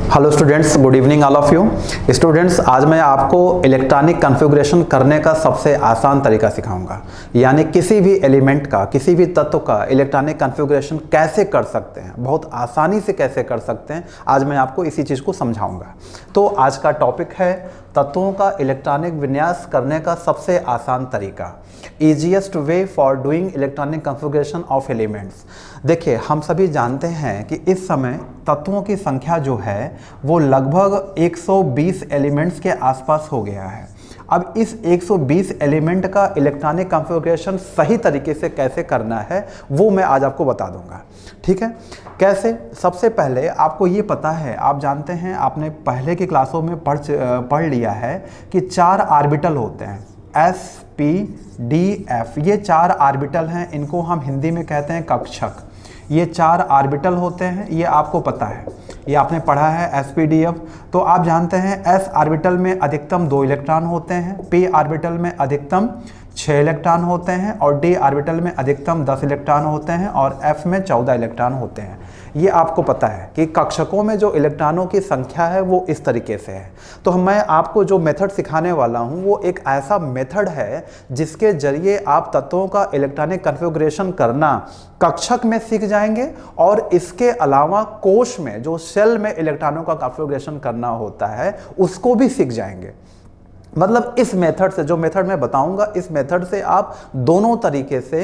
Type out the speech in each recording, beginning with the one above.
Hello students, good evening all of you. Students, आज मैं आपको इलेक्ट्रॉनिक कॉन्फ़िगरेशन करने का सबसे आसान तरीका सिखाऊंगा। यानी किसी भी एलिमेंट का, किसी भी तत्व का इलेक्ट्रॉनिक कॉन्फ़िगरेशन कैसे कर सकते हैं, बहुत आसानी से कैसे कर सकते हैं, आज मैं आपको इसी चीज़ को समझाऊंगा। तो आज का टॉपिक है तत्वों का इलेक्ट्रॉनिक विन्यास करने का सबसे आसान तरीका, easiest way for doing electronic configuration of elements. देखिए, हम सभी जानते हैं कि इस समय तत्वों की संख्या जो है वो लगभग 120 एलिमेंट्स के आसपास हो गया है। अब इस 120 एलिमेंट का इलेक्ट्रॉनिक कॉन्फ़िगरेशन सही तरीके से कैसे करना है वो मैं आज आपको बता दूंगा। ठीक है, कैसे? सबसे पहले आपको ये पता है, आप जानते हैं, आपने पहले की क्लासों में पढ़ लिया है कि 4 ऑर्बिटल होते हैं, एस पी डी एफ। ये 4 ऑर्बिटल हैं, इनको हम हिंदी में कहते हैं कक्षक। ये 4 ऑर्बिटल होते हैं, ये आपको पता है, ये आपने पढ़ा है एस पी डी एफ। तो आप जानते हैं एस ऑर्बिटल में अधिकतम 2 इलेक्ट्रॉन होते हैं, पी ऑर्बिटल में अधिकतम 6 इलेक्ट्रॉन होते हैं और डी ऑर्बिटल में अधिकतम 10 इलेक्ट्रॉन होते हैं और एफ में 14 इलेक्ट्रॉन होते हैं। ये आपको पता है कि कक्षकों में जो इलेक्ट्रॉनों की संख्या है वो इस तरीके से है। तो मैं आपको जो मेथड सिखाने वाला हूँ वो एक ऐसा मेथड है जिसके जरिए आप तत्वों का इलेक्ट्रॉनिक कॉन्फ़िगरेशन करना कक्षक में सीख जाएंगे और इसके अलावा कोश में जो सेल में इलेक्ट्रॉनों का कॉन्फ़िगरेशन करना होता है उसको भी सीख जाएंगे। मतलब इस मेथड से, जो मेथड मैं बताऊंगा, इस मेथड से आप दोनों तरीके से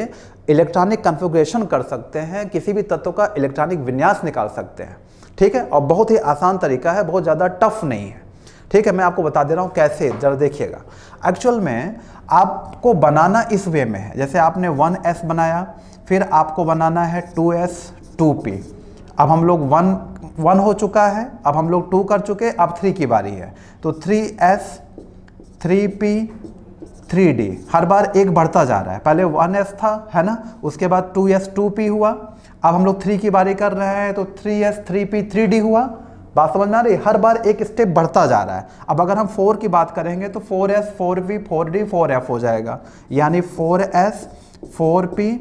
इलेक्ट्रॉनिक कॉन्फ़िगरेशन कर सकते हैं, किसी भी तत्व का इलेक्ट्रॉनिक विन्यास निकाल सकते हैं। ठीक है, और बहुत ही आसान तरीका है, बहुत ज़्यादा टफ नहीं है। ठीक है, मैं आपको बता दे रहा हूँ कैसे, जरा देखिएगा। एक्चुअल में आपको बनाना इस वे में है, जैसे आपने 1s बनाया, फिर आपको बनाना है 2s 2p। अब हम लोग 1 हो चुका है, अब हम लोग 2 कर चुके, अब 3 की बारी है। तो 3s 3p 3d, हर बार एक बढ़ता जा रहा है। पहले 1s था, है ना, उसके बाद 2s 2p हुआ, अब हम लोग 3 की बारी कर रहे हैं तो 3s 3p 3d हुआ। बात समझ में आ रही? हर बार एक स्टेप बढ़ता जा रहा है। अब अगर हम 4 की बात करेंगे तो 4s 4p 4d 4f हो जाएगा, यानी 4s 4p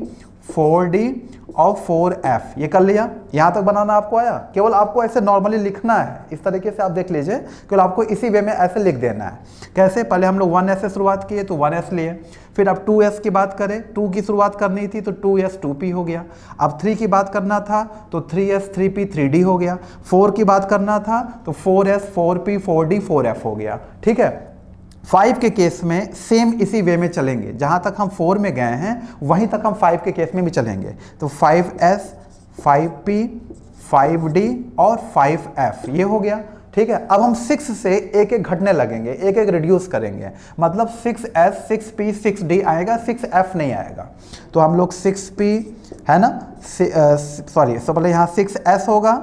4d और 4f। ये कर लिया, यहाँ तक बनाना आपको आया। केवल आपको ऐसे नॉर्मली लिखना है, इस तरीके से आप देख लीजिए, केवल आपको इसी वे में ऐसे लिख देना है। कैसे? पहले हम लोग 1s से शुरुआत किए तो 1s लिए, फिर अब 2s की बात करें, 2 की शुरुआत करनी थी तो 2s 2p हो गया। अब 3 की बात करना था तो 3s 3p 3d हो गया। 4 की बात करना था तो 4s 4p 4d 4f हो गया। ठीक है, 5 के केस में सेम इसी वे में चलेंगे, जहाँ तक हम 4 में गए हैं वहीं तक हम 5 के केस में भी चलेंगे। तो 5s 5p 5d और 5f ये हो गया। ठीक है, अब हम 6 से एक एक घटने लगेंगे, एक एक रिड्यूस करेंगे, मतलब 6s 6p 6d आएगा, 6f नहीं आएगा। तो हम लोग 6p, है ना, सॉरी, सब पहले यहाँ 6s होगा,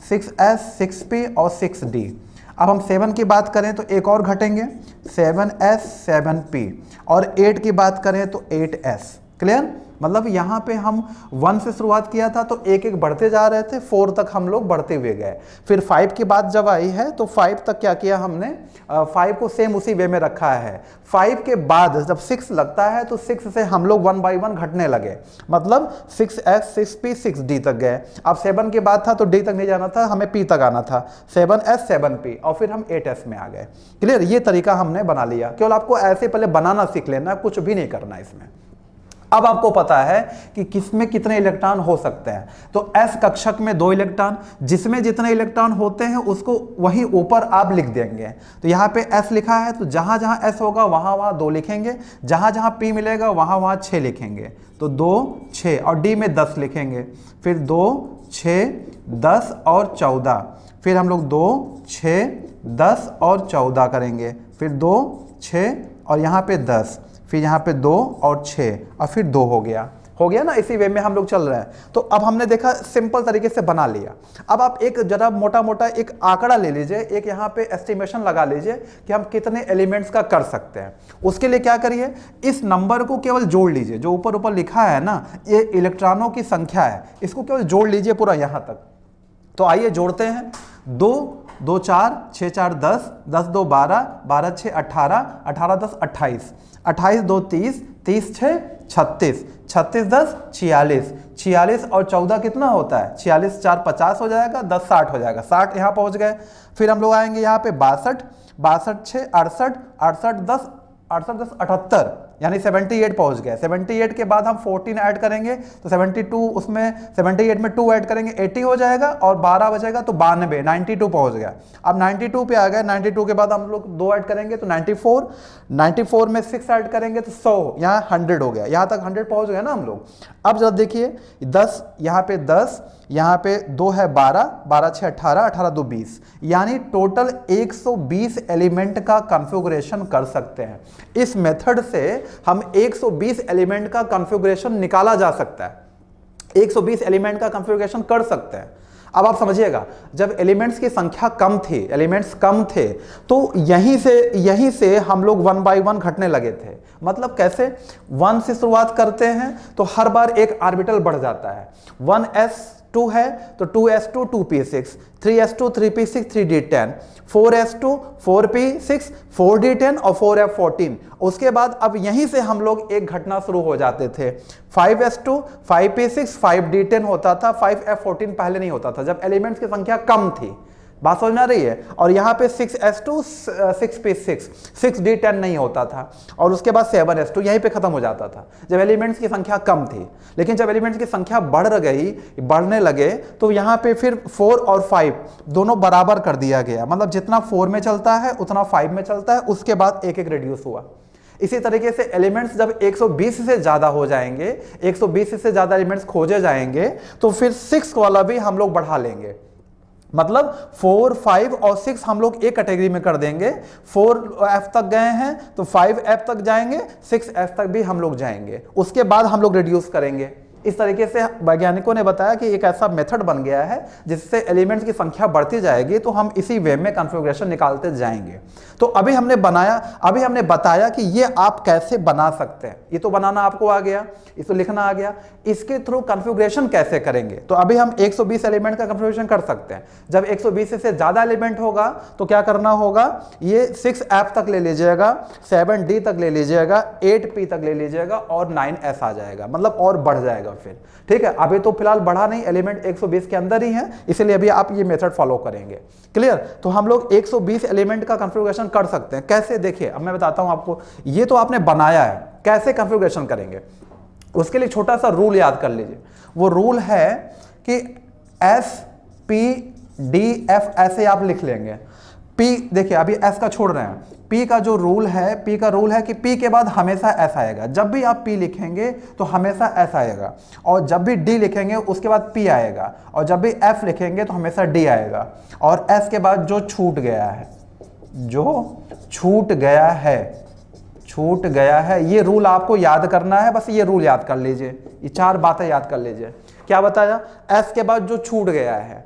6s 6p और 6d। अब हम 7 की बात करें तो एक और घटेंगे, 7s 7p, और 8 की बात करें तो 8s। क्लियर? मतलब यहाँ पे हम 1 से शुरुआत किया था तो एक एक बढ़ते जा रहे थे, 4 तक हम लोग बढ़ते हुए गए। फिर 5 की बात जब आई है तो 5 तक क्या किया हमने, 5 को सेम उसी वे में रखा है। 5 के बाद जब 6 लगता है तो 6 से हम लोग 1 बाई 1 घटने लगे, मतलब 6s 6p 6d तक गए। अब 7 की बात था तो d तक नहीं जाना था, हमें p तक आना था, 7s 7p, और फिर हम 8s में आ गए। क्लियर? ये तरीका हमने बना लिया। केवल आपको ऐसे पहले बनाना सीख लेना, कुछ भी नहीं करना इसमें। अब आपको पता है कि किसमें कितने इलेक्ट्रॉन हो सकते हैं। तो s कक्षक में 2 इलेक्ट्रॉन, जिसमें जितने इलेक्ट्रॉन होते हैं उसको वही ऊपर आप लिख देंगे। तो यहाँ पे s लिखा है तो जहाँ जहाँ s होगा वहाँ वहाँ 2 लिखेंगे, जहाँ जहाँ p मिलेगा वहाँ वहाँ 6 लिखेंगे। तो 2 6 और d में 10 लिखेंगे, फिर 2 6 10 और 14, फिर हम लोग 2 6 10 और 14 करेंगे, फिर 2 6 और यहाँ पे 10, फिर यहाँ पे 2 और 6 और फिर 2 हो गया ना। इसी वे में हम लोग चल रहे हैं। तो अब हमने देखा, सिंपल तरीके से बना लिया। अब आप एक जरा मोटा मोटा एक आंकड़ा ले लीजिए, एक यहाँ पे एस्टिमेशन लगा लीजिए कि हम कितने एलिमेंट्स का कर सकते हैं। उसके लिए क्या करिए, इस नंबर को केवल जोड़ लीजिए, जो ऊपर ऊपर लिखा है ना, ये इलेक्ट्रॉनों की संख्या है, इसको केवल जोड़ लीजिए पूरा यहाँ तक। तो आइए जोड़ते हैं। 2 2 4 6 4 10 10 2 12 12 6 18 18 10 28 28 2 30 30 6 36 36 10 46, 46 और 14 कितना होता है, 46 4 50 हो जाएगा, 10 60 हो जाएगा, 60 यहाँ पहुँच गए। फिर हम लोग आएंगे यहाँ पे 62, 62 6 68, 68 10 78, यानी 78 पहुंच गए। 78 के बाद हम 14 ऐड करेंगे तो 72, उसमें 78 में 2 ऐड करेंगे 80 हो जाएगा, और 12 बचेगा तो 92, 92 पहुंच गया। अब 92 पे आ गए, 92 के बाद हम लोग 2 ऐड करेंगे तो 94, 94 में 6 ऐड करेंगे तो 100, यहाँ 100 हो गया, यहाँ तक 100 पहुंच गए ना हम लोग। अब जब देखिए 10, यहाँ पे 10, यहाँ पे 2 है 12, 12 6 18, 18 2 20, यानी टोटल 120 एलिमेंट का कॉन्फ़िगरेशन कर सकते हैं। इस मेथड से हम 120 एलिमेंट का कॉन्फ़िगरेशन निकाला जा सकता है, 120 एलिमेंट का कॉन्फ़िगरेशन कर सकते हैं। अब आप समझिएगा, जब एलिमेंट्स की संख्या कम थी, एलिमेंट्स कम थे, तो यहीं से हम लोग 1 बाय 1 घटने लगे थे। मतलब कैसे, 1 से शुरुआत करते हैं तो हर बार एक ऑर्बिटल बढ़ जाता है। 1s2 है तो 2s2 2p6, 3s2 3p6 3d10, 4s2 4p6 4d10 और 4f14। उसके बाद अब यहीं से हम लोग एक घटना शुरू हो जाते थे, 5s2 5p6 5d10 होता था, 5f14 पहले नहीं होता था जब एलिमेंट्स की संख्या कम थी। बात समझ में आ रही है। और यहाँ पे 6s2 6p6 6d10 नहीं होता था, और उसके बाद 7s2 यहीं पे खत्म हो जाता था जब एलिमेंट्स की संख्या कम थी। लेकिन जब एलिमेंट्स की संख्या बढ़ने लगे तो यहाँ पे फिर 4 और 5 दोनों बराबर कर दिया गया, मतलब जितना 4 में चलता है उतना 5 में चलता है, उसके बाद एक एक रिड्यूस हुआ। इसी तरीके से एलिमेंट्स जब 120 से ज़्यादा हो जाएंगे, 120 से ज़्यादा एलिमेंट्स खोजे जाएंगे, तो फिर 6 वाला भी हम लोग बढ़ा लेंगे। मतलब 4 5 और 6 हम लोग एक कैटेगरी में कर देंगे। 4f तक गए हैं तो 5f तक जाएंगे, 6f तक भी हम लोग जाएंगे, उसके बाद हम लोग रिड्यूस करेंगे। इस तरीके से वैज्ञानिकों ने बताया कि एक ऐसा मेथड बन गया है जिससे एलिमेंट्स की संख्या बढ़ती जाएगी, तो हम इसी वे में कॉन्फ़िगरेशन निकालते जाएंगे। तो अभी हमने बताया कि ये आप कैसे बना सकते हैं। ये तो बनाना आपको आ गया, इसको लिखना आ गया, इसके थ्रू कॉन्फ़िगरेशन कैसे करेंगे। तो अभी हम 120 एलिमेंट का कॉन्फ़िगरेशन कर सकते हैं। जब 120 से ज़्यादा एलिमेंट होगा तो क्या करना होगा, ये 6f तक ले लीजिएगा, 7d तक ले लीजिएगा, 8p तक ले लीजिएगा और 9s आ जाएगा, मतलब और बढ़ जाएगा फिर। ठीक है, अभी तो फिलहाल बढ़ा नहीं, एलिमेंट 120 के अंदर ही है, इसलिए अभी आप ये मेथड फॉलो करेंगे। क्लियर। तो हम लोग 120 एलिमेंट का कॉन्फ़िगरेशन कर सकते हैं। कैसे, देखिए अब मैं बताता हूं आपको। ये तो आपने बनाया है, कैसे कॉन्फ़िगरेशन करेंगे उसके लिए छोटा सा रूल याद कर लीजिए। वो रूल है कि S P D F ऐसे आप लिख लेंगे। P, देखिए अभी S का छोड़ रहे हैं, P का जो रूल है, P का रूल है कि P के बाद हमेशा S आएगा। जब भी आप P लिखेंगे तो हमेशा S आएगा, और जब भी D लिखेंगे उसके बाद P आएगा, और जब भी F लिखेंगे तो हमेशा D आएगा। और S के बाद जो छूट गया है, ये रूल आपको याद करना है। बस ये रूल याद कर लीजिए, ये 4 बातें याद कर लीजिए। क्या बताया, S के बाद जो छूट गया है।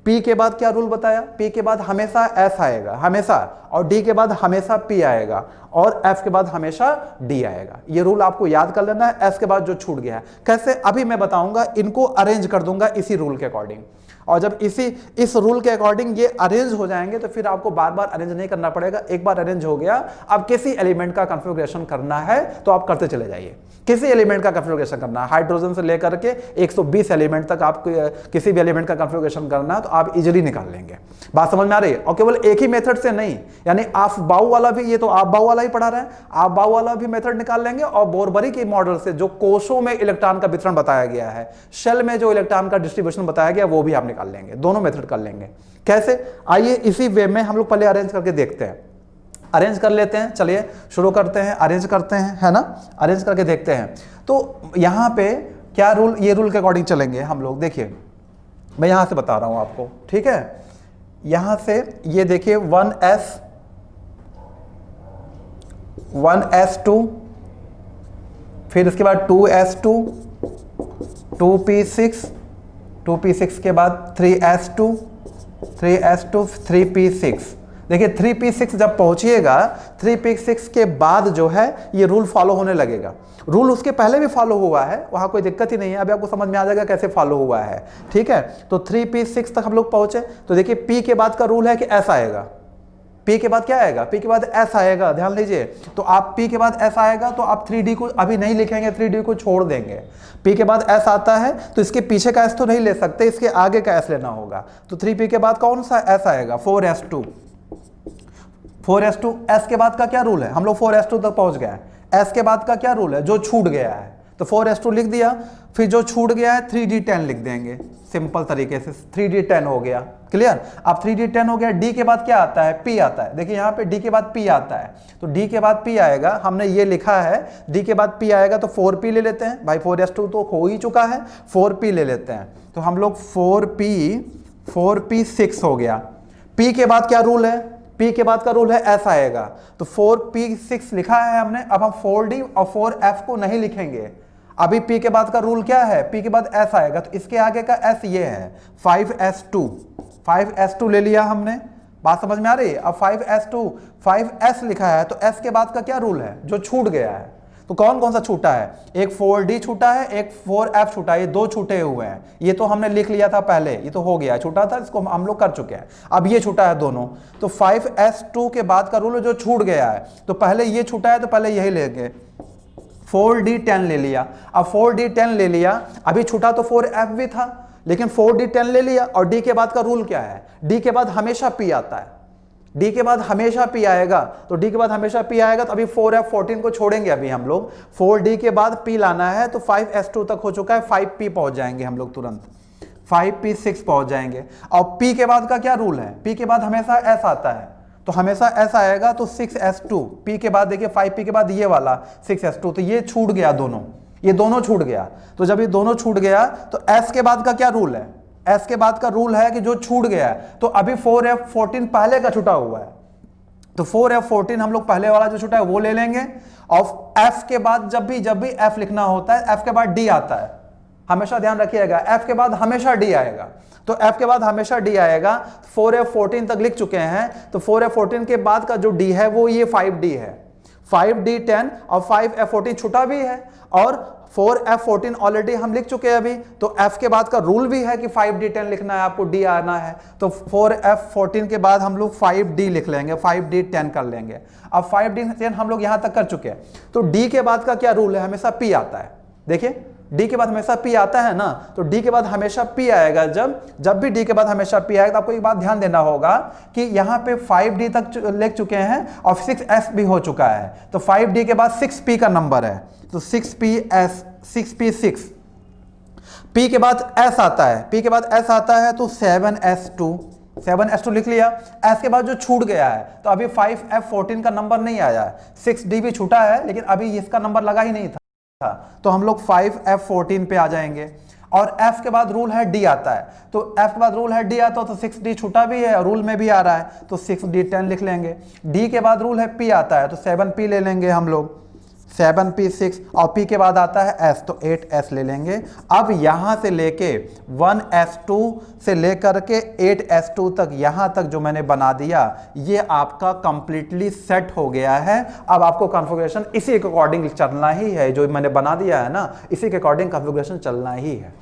P के बाद क्या रूल बताया, P के बाद हमेशा S आएगा, हमेशा, और D के बाद हमेशा P आएगा, और F के बाद हमेशा D आएगा। ये रूल आपको याद कर लेना है। S के बाद जो छूट गया है कैसे, अभी मैं बताऊंगा, इनको अरेंज कर दूंगा इसी रूल के अकॉर्डिंग। और जब इस रूल के अकॉर्डिंग ये अरेंज हो जाएंगे तो फिर आपको बार बार अरेंज नहीं करना पड़ेगा। एक बार अरेंज हो गया, अब किसी एलिमेंट का कॉन्फ़िगरेशन करना है तो आप करते चले जाइए। किसी एलिमेंट का कॉन्फ़िगरेशन करना है, हाइड्रोजन से लेकर के 120 एलिमेंट तक आप किसी भी एलिमेंट का कॉन्फ़िगरेशन करना है तो आप इजीली निकाल लेंगे। बात समझ में आ रही है। और केवल एक ही मेथड से नहीं, यानी आप बाउ वाला भी, ये तो आप बाउ वाला ही पढ़ा रहे हैं, आप बाउ वाला भी मेथड निकाल लेंगे, और बोरबरी के मॉडल से जो कोषों में इलेक्ट्रॉन का वितरण बताया गया है, शेल में जो इलेक्ट्रॉन का डिस्ट्रीब्यूशन बताया गया, वो भी आप निकाल लेंगे। दोनों मेथड कर लेंगे। कैसे, आइए इसी वे में हम लोग पहले अरेंज करके देखते हैं। अरेंज कर लेते हैं, चलिए शुरू करते हैं, अरेंज करते हैं, है ना, अरेंज करके देखते हैं। तो यहाँ पे क्या रूल, ये रूल के अकॉर्डिंग चलेंगे हम लोग। देखिए मैं यहाँ से बता रहा हूँ आपको, ठीक है। यहाँ से ये देखिए 1s2, फिर इसके बाद 2s2, 2p6 के बाद 3s2, 3p6। देखिए 3p6 जब पहुंचिएगा, 3p6 के बाद जो है ये रूल फॉलो होने लगेगा। रूल उसके पहले भी फॉलो हुआ है, वहां कोई दिक्कत ही नहीं है। अभी आपको समझ में आ जाएगा कैसे फॉलो हुआ है, ठीक है। तो 3p6 तक हम लोग पहुंचे, तो देखिए p के बाद का रूल है कि s आएगा, P के बाद क्या आएगा, P के बाद S आएगा, ध्यान दीजिए। तो आप P के बाद S आएगा तो आप 3D को अभी नहीं लिखेंगे, 3D को छोड़ देंगे। P के बाद S आता है तो इसके पीछे का S तो नहीं ले सकते, इसके आगे का S लेना होगा। तो 3P के बाद कौन सा S आएगा, 4S2। 4S2, S के बाद का क्या रूल है, हम लोग 4S2 तक पहुंच गए हैं। S के बाद का क्या रूल है, जो छूट गया है, तो 4S2 लिख दिया, फिर जो छूट गया है 3D10 लिख देंगे, सिंपल तरीके से 3D10 हो गया, क्लियर। अब 3D10 हो गया, D के बाद क्या आता है, P आता है। देखिए यहाँ पे D के बाद P आता है, तो D के बाद P आएगा, हमने ये लिखा है D के बाद P आएगा, तो 4P ले लेते हैं भाई, 4S2 तो हो ही चुका है, 4P ले लेते हैं। तो हम लोग 4P 6 हो गया। P के बाद क्या रूल है, P के बाद का रूल है S आएगा, तो 4P 6 लिखा है हमने। अब हम 4D और 4F को नहीं लिखेंगे, अभी P के बाद का रूल क्या है, P के बाद S आएगा, तो इसके आगे का S ये है, 5S2। 5S2 ले लिया हमने, बात समझ में आ रही है। अब 5S2 5S लिखा है, तो S के बाद का क्या रूल है, जो छूट गया है, तो कौन कौन सा छूटा है, एक 4D छूटा है, एक 4F छूटा है, ये दो छूटे हुए हैं। ये तो हमने लिख लिया था पहले, ये तो हो गया, छूटा था, इसको हम लोग कर चुके हैं। अब ये छूटा है दोनों, तो 5S2 के बाद का रूल जो छूट गया है, तो पहले ये छूटा है तो पहले यही लेंगे, 4D10 ले लिया। अब 4D10 ले लिया, अभी छूटा तो 4F भी था, लेकिन 4D10 ले लिया। और D के बाद का रूल क्या है, D के बाद हमेशा P आता है, D के बाद हमेशा P आएगा, तो D के बाद हमेशा P आएगा, तो अभी 4F14 को छोड़ेंगे अभी हम लोग, 4D के बाद P लाना है, तो 5S2 तक हो चुका है, 5P पहुंच जाएंगे हम लोग तुरंत, 5P6 पहुंच जाएंगे। और P के बाद का क्या रूल है, P के बाद हमेशा S आता है, तो हमेशा S आएगा, तो 6S2। P के बाद देखिए 5P के बाद ये वाला 6S2, तो ये छूट गया दोनों, ये दोनों छूट गया। तो जब ये दोनों छूट गया, तो S के बाद का क्या रूल है, S के बाद का रूल है कि जो छूट गया है, तो अभी 4F14 पहले का छूटा हुआ है, तो 4F14 हम लोग पहले वाला जो छूटा है वो ले लेंगे। और F के बाद जब भी F लिखना होता है, F के बाद D आता है, हमेशा ध्यान रखिएगा, F के बाद हमेशा D आएगा, तो F के बाद हमेशा D आएगा। 4F14 तक लिख चुके हैं, तो 4F14 के बाद का जो D है वो ये 5D है, 5D10, और 5F14 छुटा भी है, और 4F14 ऑलरेडी हम लिख चुके हैं अभी। तो F के बाद का रूल भी है कि 5D10 लिखना है, आपको D आना है, तो 4F14 के बाद हम लोग 5D लिख लेंगे, 5D10 कर लेंगे। अब 5D10 हम लोग यहां तक कर चुके हैं, तो D के बाद का क्या रूल है, हमेशा P आता है। देखिए D के बाद हमेशा P आता है ना, तो D के बाद हमेशा P आएगा। जब भी D के बाद हमेशा P आएगा, तो आपको एक बात ध्यान देना होगा कि यहाँ पे 5D तक लिख चुके हैं और 6S भी हो चुका है, तो 5D के बाद 6P का नंबर है, तो 6P6। P के बाद S आता है, P के बाद S आता है, तो 7S2 लिख लिया। S के बाद जो छूट गया है, तो अभी 5F14 का नंबर नहीं आया है, 6D भी छूटा है, लेकिन अभी इसका नंबर लगा ही नहीं था, तो हम लोग 5F14 पे आ जाएंगे। और F के बाद रूल है D आता है, तो F के बाद रूल है D आता है, तो 6D छूटा भी है और रूल में भी आ रहा है, तो 6D10 लिख लेंगे। D के बाद रूल है P आता है, तो 7P ले लेंगे हम लोग, 7P6, और P के बाद आता है S, तो 8S ले लेंगे। अब यहां से लेके 1S2 से लेकर के 8S2 तक, यहां तक जो मैंने बना दिया, ये आपका कंप्लीटली सेट हो गया है। अब आपको कॉन्फ़िगरेशन इसी के अकॉर्डिंग चलना ही है, जो मैंने बना दिया है ना, इसी के अकॉर्डिंग कॉन्फ़िगरेशन चलना ही है।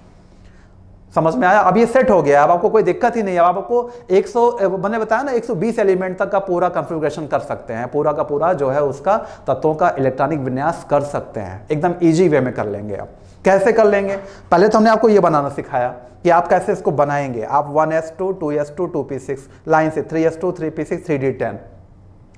समझ में आया, अब ये सेट हो गया, अब आपको कोई दिक्कत ही नहीं है। अब आपको 100, मैंने बताया ना, 120 एलिमेंट तक का पूरा कॉन्फ़िगरेशन कर सकते हैं, पूरा का पूरा जो है उसका तत्वों का इलेक्ट्रॉनिक विन्यास कर सकते हैं, एकदम इजी वे में कर लेंगे। अब कैसे कर लेंगे, पहले तो हमने आपको ये बनाना सिखाया कि आप कैसे इसको बनाएंगे। आप 1S2 2S2 2P6 लाइन से, 3S2 3P6 3D10।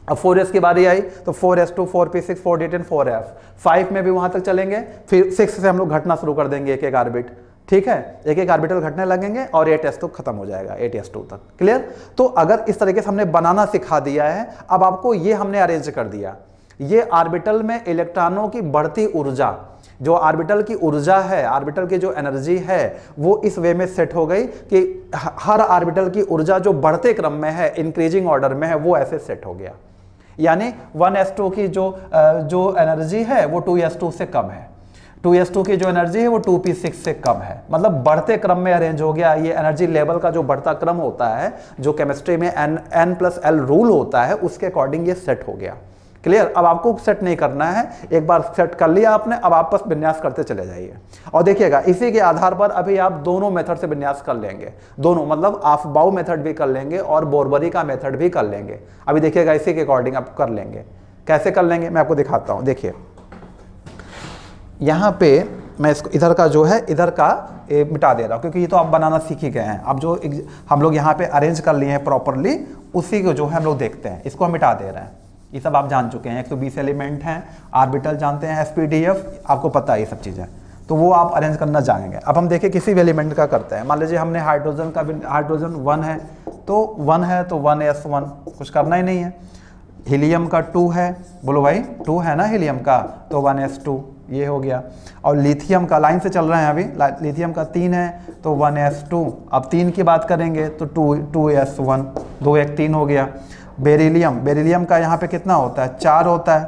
अब 4S की बारी आई, तो 4S2 4P6 4D10 4F। 5 में भी वहां तक चलेंगे, फिर 6 से हम लोग घटना शुरू कर देंगे, एक एक ऑर्बिट, ठीक है, एक एक ऑर्बिटल घटने लगेंगे, और 8S तो खत्म हो जाएगा, 8S2 तक, क्लियर। तो अगर इस तरीके से हमने बनाना सिखा दिया है, अब आपको ये हमने अरेंज कर दिया, ये ऑर्बिटल में इलेक्ट्रॉनों की बढ़ती ऊर्जा, जो ऑर्बिटल की ऊर्जा है, ऑर्बिटल की जो एनर्जी है, वो इस वे में सेट हो गई कि हर ऑर्बिटल की ऊर्जा जो बढ़ते क्रम में है, इंक्रीजिंग ऑर्डर में है, वो ऐसे सेट हो गया। यानी 1S2 की जो एनर्जी है वो 2S2 से कम है, 2S2 की जो एनर्जी है वो 2P6 से कम है, मतलब बढ़ते क्रम में अरेंज हो गया। ये एनर्जी लेवल का जो बढ़ता क्रम होता है, जो केमिस्ट्री में N+L रूल होता है, उसके अकॉर्डिंग ये सेट हो गया। क्लियर। अब आपको सेट नहीं करना है, एक बार सेट कर लिया आपने, अब आप बस विन्यास करते चले जाइए। और देखिएगा इसी के आधार पर अभी आप दोनों मेथड से विन्यास कर लेंगे, दोनों मतलब आफबाउ मेथड भी कर लेंगे और बोरबरी का मेथड भी कर लेंगे। अभी देखिएगा इसी के अकॉर्डिंग आप कर लेंगे। कैसे कर लेंगे मैं आपको दिखाता हूँ। देखिए यहाँ पे मैं इसको इधर का जो है इधर का मिटा दे रहा हूँ, क्योंकि ये तो आप बनाना सीख ही गए हैं। अब जो हम लोग यहाँ पे अरेंज कर लिए हैं प्रॉपरली, उसी को जो है हम लोग देखते हैं, इसको हम मिटा दे रहे हैं। ये सब आप जान चुके हैं, 120 एलिमेंट हैं, ऑर्बिटल जानते हैं, एसपीडीएफ आपको पता है ये सब चीज़ें, तो वो आप अरेंज करना जानेंगे। अब हम देखिए किसी भी एलिमेंट का करते हैं। मान लीजिए हमने हाइड्रोजन का, हाइड्रोजन 1 है तो 1 है तो 1s1, कुछ करना ही नहीं है। हीलियम का 2 है, बोलो भाई 2 है ना हीलियम का, तो 1s2 ये हो गया। और लिथियम का लाइन से चल रहे हैं अभी, लिथियम का 3 है तो 1s2। अब 3 की बात करेंगे तो 2s1, 2 1 3 हो गया। बेरिलियम, बेरिलियम का यहाँ पे कितना होता है, 4 होता है,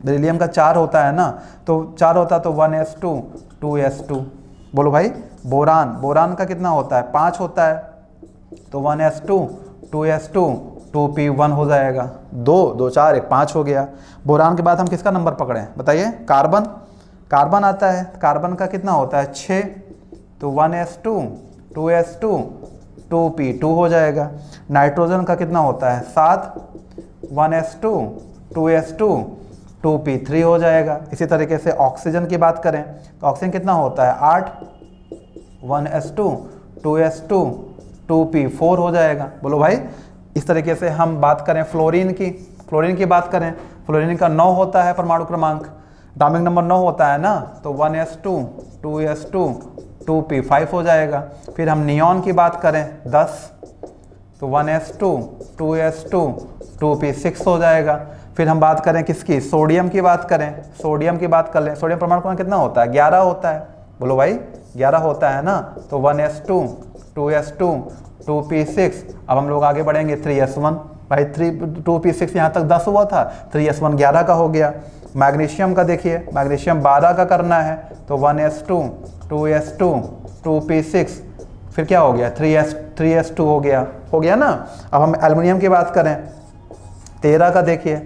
बेरिलियम का 4 होता है ना, तो 4 होता है तो 1s2 2s2। बोलो भाई बोरान, बोरान का कितना होता है, 5 होता है, तो 1s2 2s2 2p1 हो जाएगा। 2 2 4 1 5 हो गया। बोरान के बाद हम किसका नंबर पकड़ें बताइए, कार्बन, कार्बन आता है, कार्बन का कितना होता है 6, तो 1s2 2s2 2p2 हो जाएगा। नाइट्रोजन का कितना होता है 7, 1s2 2s2 2p3 हो जाएगा। इसी तरीके से ऑक्सीजन की बात करें तो ऑक्सीजन कितना होता है 8, 1s2 2s2 2p4 हो जाएगा। बोलो भाई इस तरीके से हम बात करें फ्लोरीन की, फ्लोरीन की बात करें, फ्लोरीन का 9 होता है परमाणु क्रमांक, डायमिंग नंबर 9 होता है ना, तो 1s2 2s2 2p5 हो जाएगा। फिर हम नियॉन की बात करें 10, तो 1s2 2s2 2p6 हो जाएगा। फिर हम बात करें किसकी, सोडियम की बात करें, सोडियम की बात कर लें, सोडियम परमाणु क्रमांक कितना होता है 11 होता है, बोलो भाई 11 होता है ना, तो 1s2 2s2 2p6। अब हम लोग आगे बढ़ेंगे 3s1, भाई 2p6 यहाँ तक 10 हुआ था, 3s1 11 का हो गया। मैग्नीशियम का देखिए, मैग्नीशियम 12 का करना है, तो 1s2 2s2 2p6, फिर क्या हो गया 3s2 हो गया ना। अब हम एल्युमिनियम की बात करें 13 का देखिए,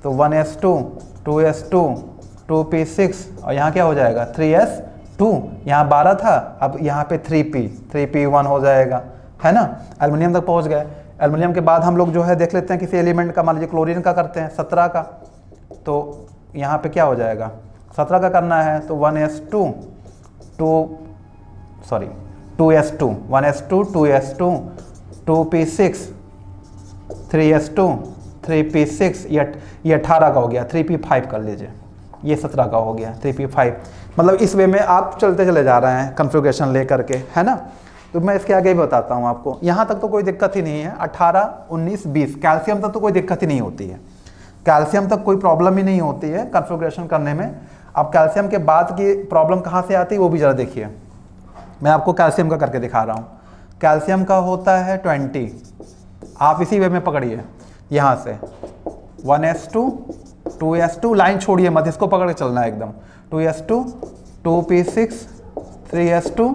तो 1s2 2s2 2p6 और यहाँ क्या हो जाएगा 3s2, यहाँ 12 था, अब यहाँ पे 3p1 हो जाएगा, है ना। एल्युमिनियम तक पहुँच गए। एल्युमिनियम के बाद हम लोग जो है देख लेते हैं किसी एलिमेंट का, मान लीजिए क्लोरीन का करते हैं 17 का, तो यहाँ पे क्या हो जाएगा 17 का करना है, तो 1s2 2s2 1s2 2s2 2p6 3s2 3p6, ये 18 का हो गया, 3p5 कर लीजिए, ये 17 का हो गया 3p5। मतलब इस वे में आप चलते चले जा रहे हैं कन्फिग्रेशन ले करके, है ना। तो मैं इसके आगे भी बताता हूँ आपको, यहाँ तक तो कोई दिक्कत ही नहीं है। 18 19 20 कैल्शियम तक तो कोई दिक्कत ही नहीं होती है, कैल्शियम तक कोई प्रॉब्लम ही नहीं होती है कन्फिग्रेशन करने में। अब कैल्शियम के बाद की प्रॉब्लम कहाँ से आती है वो भी ज़रा देखिए, मैं आपको कैल्शियम का करके दिखा रहा हूँ। कैल्शियम का होता है 20, आप इसी वे में पकड़िए, यहाँ से 1s2 2s2, लाइन छोड़िए मत, इसको पकड़ के चलना है एकदम, 2s2 2p6 3s2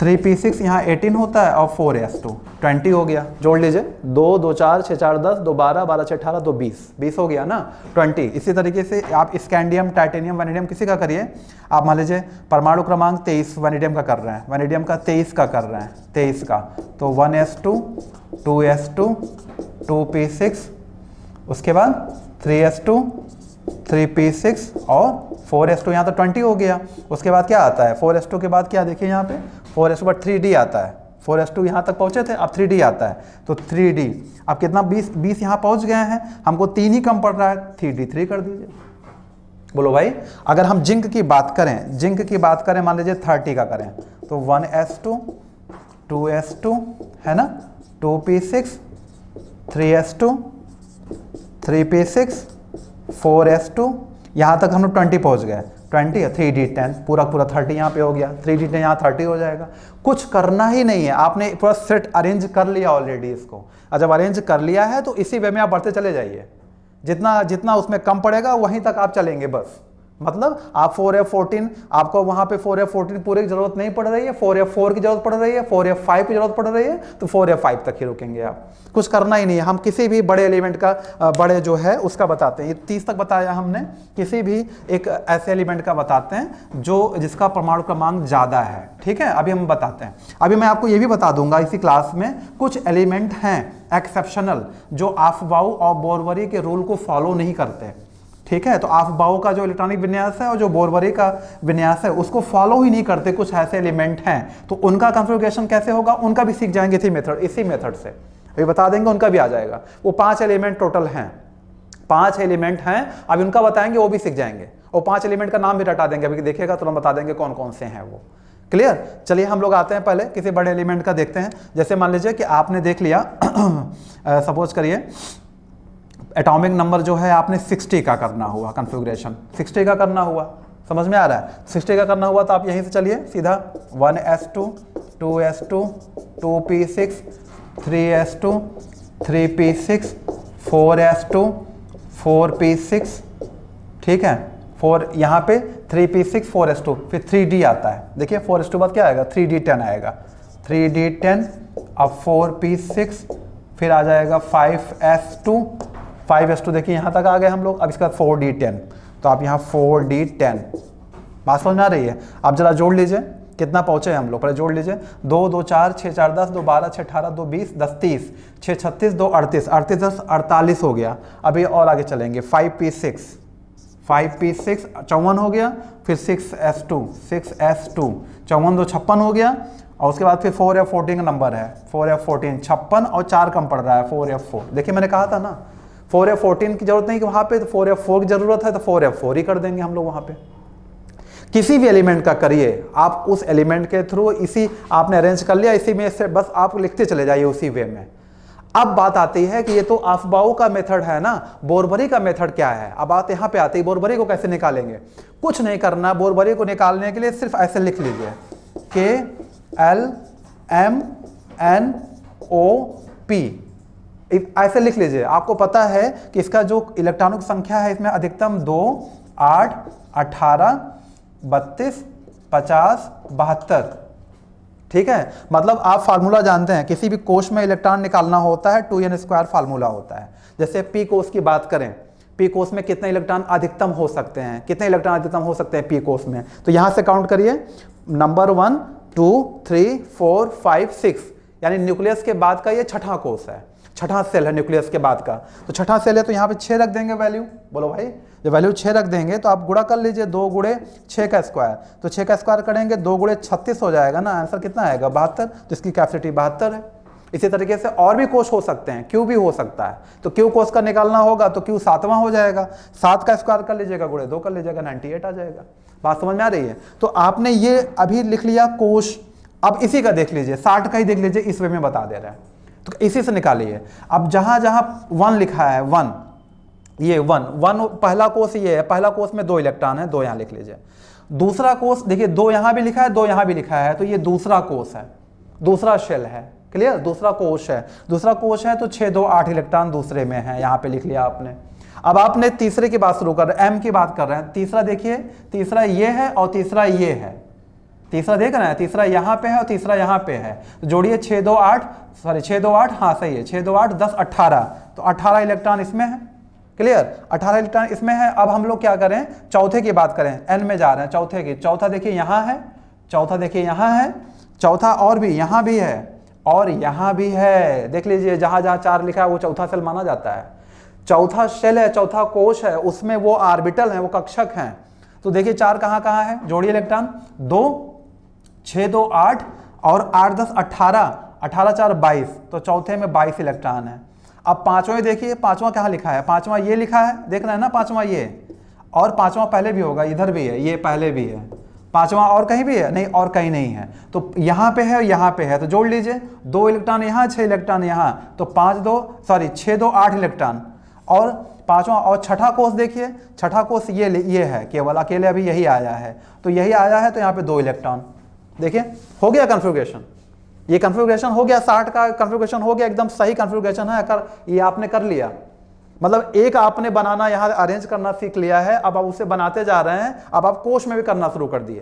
3p6, यहाँ 18 होता है और 4s2 20 हो गया। जोड़ लीजिए 2 2 4 6 4 10 2 12 12 6 18 2 20 हो गया ना 20। इसी तरीके से आप स्कैंडियम टाइटेनियम वैनेडियम किसी का करिए, आप मान लीजिए परमाणु क्रमांक 23 वैनेडियम का कर रहे हैं, वैनेडियम का 23 का कर रहे हैं, 23 का, तो 1s2 2s2 2p6, उसके बाद 3s2 3p6 और 4s2, यहाँ तो 20 हो गया। उसके बाद क्या आता है 4s2 के बाद क्या देखिए यहाँ पे 4s2 पर 3d आता है, 4s2 यहाँ तक पहुँचे थे, अब 3d आता है, तो 3d अब कितना 20 यहाँ पहुँच गए हैं, हमको 3 ही कम पड़ रहा है, 3d3 कर दीजिए। बोलो भाई अगर हम जिंक की बात करें, जिंक की बात करें मान लीजिए 30 का करें, तो 1s2 2s2 है ना, 2p6 3s2 3p6, 4s2, यहाँ तक हम लोग 20 पहुँच गए, 20 है 3d10, पूरा 30 यहाँ पे हो गया, 3d10 यहाँ 30 हो जाएगा। कुछ करना ही नहीं है, आपने पूरा सेट अरेंज कर लिया ऑलरेडी इसको, और जब अरेंज कर लिया है तो इसी वे में आप बढ़ते चले जाइए, जितना जितना उसमें कम पड़ेगा वहीं तक आप चलेंगे बस, मतलब आप 4f14 आपको वहां पे 4f14 पूरे की जरूरत नहीं पड़ रही है, 4f4 की जरूरत पड़ रही है, 4f5 की जरूरत पड़ रही है, तो 4f5 तक ही रुकेंगे आप, कुछ करना ही नहीं है। हम किसी भी बड़े एलिमेंट का बड़े जो है उसका बताते हैं, ये 30 तक बताया हमने, किसी भी एक ऐसे एलिमेंट का बताते हैं जो जिसका परमाणु क्रमांक ज़्यादा है, ठीक है। अभी हम बताते हैं, अभी मैं आपको ये भी बता दूंगा इसी क्लास में कुछ एलिमेंट हैं एक्सेप्शनल जो आफबाउ और बोरवरी के रूल को फॉलो नहीं करते, ठीक है। तो आफबाउ का जो इलेक्ट्रॉनिक विन्यास है और जो बोरवरी का विन्यास है उसको फॉलो ही नहीं करते, कुछ ऐसे एलिमेंट हैं, तो उनका कॉन्फ़िगरेशन कैसे होगा उनका भी सीख जाएंगे इसी मेथड से, अभी बता देंगे, उनका भी आ जाएगा। वो 5 एलिमेंट टोटल हैं, 5 एलिमेंट हैं, अभी उनका बताएंगे, वो भी सीख जाएंगे, और 5 एलिमेंट का नाम भी रटा देंगे, अभी देखिएगा तो हम बता देंगे कौन कौन से हैं वो। क्लियर। चलिए हम लोग आते हैं पहले किसी बड़े एलिमेंट का देखते हैं। जैसे मान लीजिए कि आपने देख लिया सपोज करिए एटॉमिक नंबर जो है आपने 60 का करना हुआ कॉन्फ़िगरेशन, 60 का करना हुआ, समझ में आ रहा है, 60 का करना हुआ तो आप यहीं से चलिए सीधा 1s2 2s2 2p6 3s2 3p6 4s2 4p6, ठीक है, 4 यहाँ पे 3p6 4s2, फिर 3d आता है, देखिए 4s2 बाद क्या आएगा 3d10 आएगा, 3d10 अब 4p6, फिर आ जाएगा 5s2 देखिए यहाँ तक आ गए हम लोग। अब इसका 4d10, तो आप यहाँ 4d10, बात समझ में आ रही है। आप जरा जोड़ लीजिए कितना पहुँचे हम लोग, पहले जोड़ लीजिए, 2 2 4 6 4 10 2 12 6 18 2 20 10 30 6 36 2 38 38 10 48 हो गया। अभी और आगे चलेंगे 5p6 54 हो गया, फिर 6s2 54 2 56 हो गया, और उसके बाद फिर 4f14 का नंबर है, 4f14 56 और 4 कम पड़ रहा है 4f4। देखिए मैंने कहा था ना 4f14 की जरूरत नहीं कि वहाँ पे, तो 4f4 की जरूरत है तो 4f4 ही कर देंगे हम लोग वहाँ पे। किसी भी एलिमेंट का करिए आप उस एलिमेंट के थ्रू, इसी आपने अरेंज कर लिया, इसी में से बस आप लिखते चले जाइए उसी वे में। अब बात आती है कि ये तो आफबाउ का मेथड है ना, बोरवरी का मेथड क्या है। अब बात यहाँ पे आती है बोरवरी को कैसे निकालेंगे। कुछ नहीं करना, बोरवरी को निकालने के लिए सिर्फ ऐसे लिख लीजिए KLMNOP, ऐसे लिख लीजिए। आपको पता है कि इसका जो इलेक्ट्रॉनिक संख्या है इसमें अधिकतम 2 8 18 32 50 72, ठीक है। मतलब आप फार्मूला जानते हैं, किसी भी कोश में इलेक्ट्रॉन निकालना होता है 2n² फार्मूला होता है। जैसे पी कोश की बात करें, पी कोश में कितने इलेक्ट्रॉन अधिकतम हो सकते हैं, कितने इलेक्ट्रॉन अधिकतम हो सकते हैं पी कोश में, तो यहाँ से काउंट करिए, नंबर 1 2 3 4 5 6, यानी न्यूक्लियस के बाद का ये छठा कोश है, छठा सेल है न्यूक्लियस के बाद का, तो छठा सेल है तो यहाँ पे 6 रख देंगे वैल्यू। बोलो भाई, जब वैल्यू 6 रख देंगे तो आप गुणा कर लीजिए, 2 गुणे 6 का स्क्वायर, तो 6 का स्क्वायर करेंगे 2 गुणे 36 हो जाएगा ना, आंसर कितना आएगा 72, तो इसकी कैपेसिटी 72 है। इसी तरीके से और भी कोश हो सकते हैं, क्यू भी हो सकता है, तो क्यू कोश का निकालना होगा तो क्यू 7वां हो जाएगा, 7 का स्क्वायर कर लीजिएगा गुणे 2 कर लीजिएगा 98 आ जाएगा। बात समझ में आ रही है। तो आपने ये अभी लिख लिया कोश, अब इसी का देख लीजिए, 60 का ही देख लीजिए, इस वे में बता दे रहा है, तो इसी से निकालिए। अब जहां जहां 1 लिखा है 1, ये 1 पहला कोश ये है, पहला कोश में 2 इलेक्ट्रॉन है, 2 यहाँ लिख लीजिए। दूसरा कोश देखिए 2 यहाँ भी लिखा है 2 यहाँ भी लिखा है, तो ये दूसरा कोश है, दूसरा शेल है, क्लियर, दूसरा कोश है, दूसरा कोश है तो 6 2 8 इलेक्ट्रॉन दूसरे में है, यहाँ पे लिख लिया आपने। अब आपने तीसरे की बात शुरू कर रहे हैं, एम की बात कर रहे हैं, तीसरा देखिए, तीसरा ये है और तीसरा ये है, तीसरा देख रहे हैं, तीसरा यहाँ पे है और तीसरा यहाँ पे है, तो जोड़िए 6 2 8, हाँ सही है, 6 2 8 10 18, तो 18 इलेक्ट्रॉन इसमें है, क्लियर, 18 इलेक्ट्रॉन इसमें है। अब हम लोग क्या करें, चौथे की बात करें, एन में जा रहे हैं चौथे की, चौथा देखिए यहाँ है, चौथा देखिए यहाँ है, चौथा और भी यहाँ भी है और यहाँ भी है, देख लीजिए जहाँ जहाँ 4 लिखा है वो चौथा सेल माना जाता है, चौथा शेल है, चौथा कोश है, उसमें वो ऑर्बिटल है, वो कक्षक हैं। तो देखिए 4 कहाँ कहाँ है, जोड़िए इलेक्ट्रॉन, 2 6 2 8 और 8 10 18, 18 4 22, तो चौथे में 22 इलेक्ट्रॉन है। अब पांचवें देखिए, पांचवा कहाँ लिखा है, पांचवा ये लिखा है, देख रहे हैं ना, पांचवा ये, और पांचवा पहले भी होगा, इधर भी है, ये पहले भी है, पांचवा और कहीं भी है नहीं, और कहीं नहीं है, तो यहाँ पे है यहाँ पे है, तो जोड़ लीजिए, 2 इलेक्ट्रॉन यहाँ 6 इलेक्ट्रॉन यहाँ, तो 6 2 8 इलेक्ट्रॉन, और पांचवा और छठा कोश देखिए, छठा कोश ये है, केवल अकेले अभी यही आया है, तो यही आया है, तो यहाँ पे 2 इलेक्ट्रॉन, देखिए हो गया कॉन्फ़िगरेशन, ये कॉन्फ़िगरेशन हो गया, 60 का कॉन्फ़िगरेशन हो गया, एकदम सही कॉन्फ़िगरेशन है, ये आपने कर लिया। मतलब एक आपने बनाना यहाँ अरेंज करना सीख लिया है, अब आप उसे बनाते जा रहे हैं, अब आप कोश में भी करना शुरू कर दिए।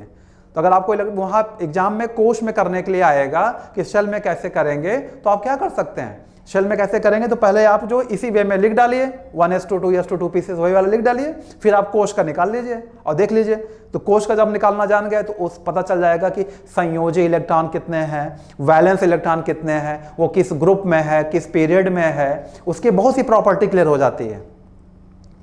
तो अगर आपको वहाँ एग्जाम में कोश में करने के लिए आएगा कि शेल में कैसे करेंगे, तो आप क्या कर सकते हैं, शेल में कैसे करेंगे, तो पहले आप जो इसी वे में लिख डालिए 1s2 2s2 पीसेस वही वाला लिख डालिए, फिर आप कोश का निकाल लीजिए और देख लीजिए। तो कोश का जब निकालना जान गए तो उस पता चल जाएगा कि संयोजी इलेक्ट्रॉन कितने हैं, वैलेंस इलेक्ट्रॉन कितने हैं, वो किस ग्रुप में है, किस पीरियड में है, उसकी बहुत सी प्रॉपर्टी क्लियर हो जाती है।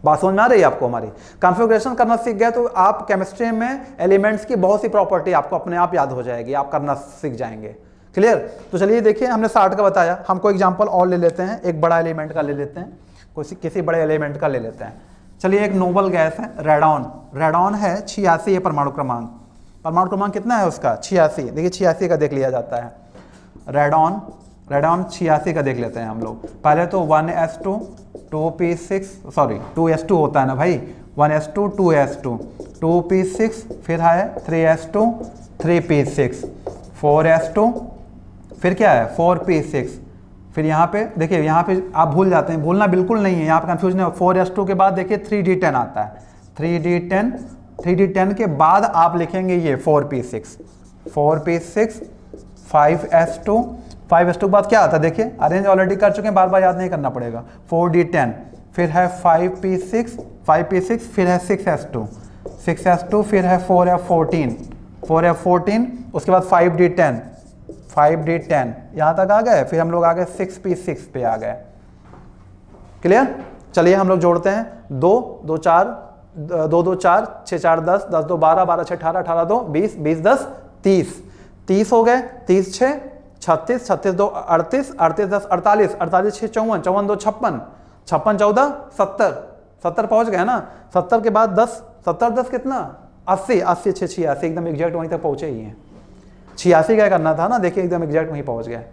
बात समझ में आ रही है आपको हमारी? कॉन्फ़िगरेशन करना सीख गए तो आप केमिस्ट्री में एलिमेंट्स की बहुत सी प्रॉपर्टी आपको अपने आप याद हो जाएगी, आप करना सीख जाएंगे। क्लियर? तो चलिए देखिए, हमने 60 का बताया, हम कोई एग्जांपल और ले लेते हैं, एक बड़ा एलिमेंट का ले लेते हैं, किसी बड़े एलिमेंट का ले लेते हैं। चलिए एक नोबल गैस है रेडॉन, रेडॉन है 86 है परमाणु क्रमांक, परमाणु क्रमांक कितना है उसका 86, देखिए 86 का देख लिया जाता है। रेडॉन 86 का देख लेते हैं हम लोग। पहले तो 1s2 2p6 सॉरी 2s2 होता है ना भाई, 1s2 2s2 2p6, फिर है 3s2 3p6 4s2, फिर क्या है 4p6, फिर यहाँ पे देखिए, यहाँ पे आप भूल जाते हैं, भूलना बिल्कुल नहीं है, यहाँ पे कंफ्यूजन है। 4s2 के बाद देखिए 3d10 आता है, 3d10 के बाद आप लिखेंगे ये 4p6 5s2 के बाद क्या आता है देखिए, अरेंज ऑलरेडी कर चुके हैं, बार बार याद नहीं करना पड़ेगा। 4d10, फिर है 5p6, फिर है 6s2, फिर है 4f14, उसके बाद 5d10 यहाँ तक आ गए, फिर हम लोग आ गए 6p6 पे आ गए। क्लियर? चलिए हम लोग जोड़ते हैं, 2 2 4 2 2 4 6 4 10 10 2 12 12 6 18 18 2 20 20 10 30 हो गए, 30 6 36 36 2 38 38 10 48 48 6 54 54 2 56 56 14 70 पहुंच गए ना। 70 के बाद 10 70 10 कितना 80 80 6 86, एकदम एग्जैक्ट वहीं तक पहुंचे ही हैं। 86 क्या करना था ना, देखिए एकदम एग्जैक्ट वहीं पहुंच गए।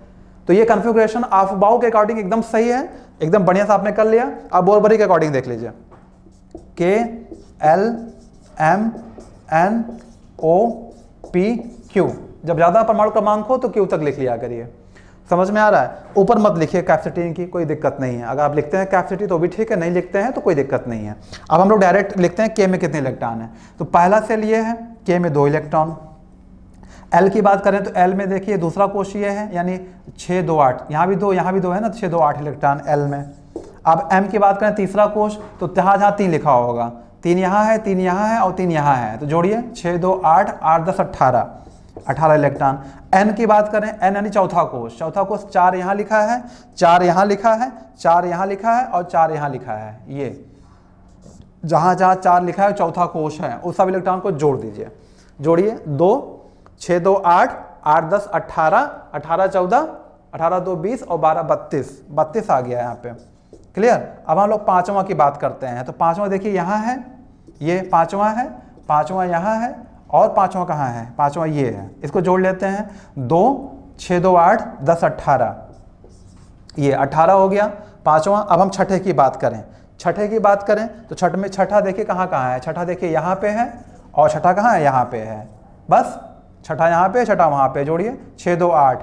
तो ये कॉन्फ़िगरेशन अफबाउ के अकॉर्डिंग एकदम सही है, एकदम बढ़िया से आपने कर लिया। अब बोरबरी के अकॉर्डिंग देख लीजिए, K L M N O P Q, जब ज्यादा परमाणु क्रमांक हो तो Q तक लिख लिया करिए। समझ में आ रहा है? ऊपर मत लिखिए कैपेसिटी की, कोई दिक्कत नहीं है। अगर आप लिखते हैं कैपेसिटी तो भी ठीक है, नहीं लिखते हैं तो कोई दिक्कत नहीं है। अब हम लोग डायरेक्ट लिखते हैं K में कितने इलेक्ट्रॉन है। तो पहला सेल ये है, K में 2 इलेक्ट्रॉन। L की बात करें तो L में देखिए दूसरा कोश ये है, यानी 6 2 8, यहाँ भी 2 है ना, 6 2 8 इलेक्ट्रॉन L में। अब M की बात करें तीसरा कोश, तो जहाँ 3 लिखा होगा, 3 यहाँ है, 3 यहाँ है और 3 यहाँ है, तो जोड़िए 6 2 8 8 10 18 इलेक्ट्रॉन। N की बात करें, N यानी चौथा कोश 4 यहाँ लिखा है, 4 यहाँ लिखा है, 4 यहाँ लिखा है और 4 यहाँ लिखा है। ये जहाँ 4 लिखा है चौथा कोश है, उस सब इलेक्ट्रॉन को जोड़ दीजिए। जोड़िए 2 6 2 8 8 10 18 18 14 18 2 20 और 12 32 आ गया यहाँ पे। क्लियर? अब हम लोग पांचवा की बात करते हैं। तो पांचवा देखिए यहाँ है, ये पांचवा है, पांचवा यहाँ है और पांचवा कहाँ है, पांचवा ये है। इसको जोड़ लेते हैं, 2 6 2 8 10 18, ये 18 हो गया पांचवा। अब हम छठे की बात करें, तो छठा देखिए कहाँ है, छठा देखिए यहाँ पे है और छठा कहाँ है, यहाँ पे है। बस छठा यहाँ पे, छठा वहाँ पे, जोड़िए 6 2 8,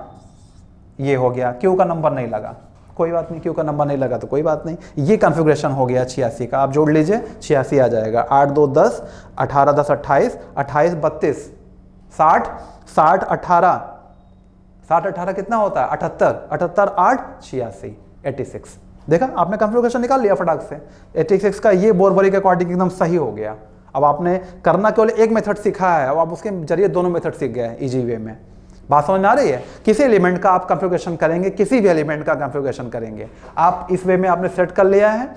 ये हो गया। क्यू का नंबर नहीं लगा, कोई बात नहीं, क्यू का नंबर नहीं लगा तो कोई बात नहीं। ये कॉन्फ़िगरेशन हो गया 86 का। आप जोड़ लीजिए, 86 आ जाएगा। 8 2 10 18 10 28 28 32 60 60 18 60 18 कितना होता है 78 78 8 86 86। देखा आपने कॉन्फ़िगरेशन निकाल लिया फटाक से। 86 का ये बोरबरी के अकॉर्डिंग एकदम सही हो गया। अब आपने करना केवल एक मेथड सीखा है, अब आप उसके जरिए दोनों मेथड सीख गए इजी वे में। बात समझ में आ रही है? किसी एलिमेंट का आप कॉन्फ़िगरेशन करेंगे, किसी भी एलिमेंट का कॉन्फ़िगरेशन करेंगे, आप इस वे में आपने सेट कर लिया है।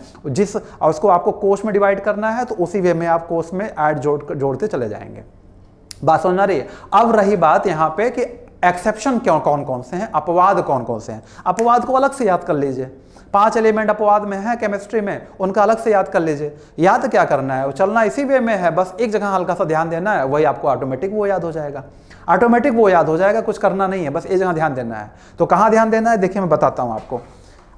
और उसको आपको कोष में डिवाइड करना है तो उसी वे में आप कोष में ऐड जोड़ते चले जाएंगे। बात समझ में आ रही है? अब रही बात यहाँ पे कि एक्सेप्शन कौन कौन से हैं, अपवाद कौन कौन से हैं। अपवाद को अलग से याद कर लीजिए। 5 एलिमेंट अपवाद में है केमिस्ट्री में, उनका अलग से याद कर लीजिए। याद क्या करना है, वो चलना इसी वे में है, बस एक जगह हल्का सा ध्यान देना है, वही आपको ऑटोमेटिक वो याद हो जाएगा। कुछ करना नहीं है, बस एक जगह ध्यान देना है। तो कहाँ ध्यान देना है देखिए, मैं बताता हूँ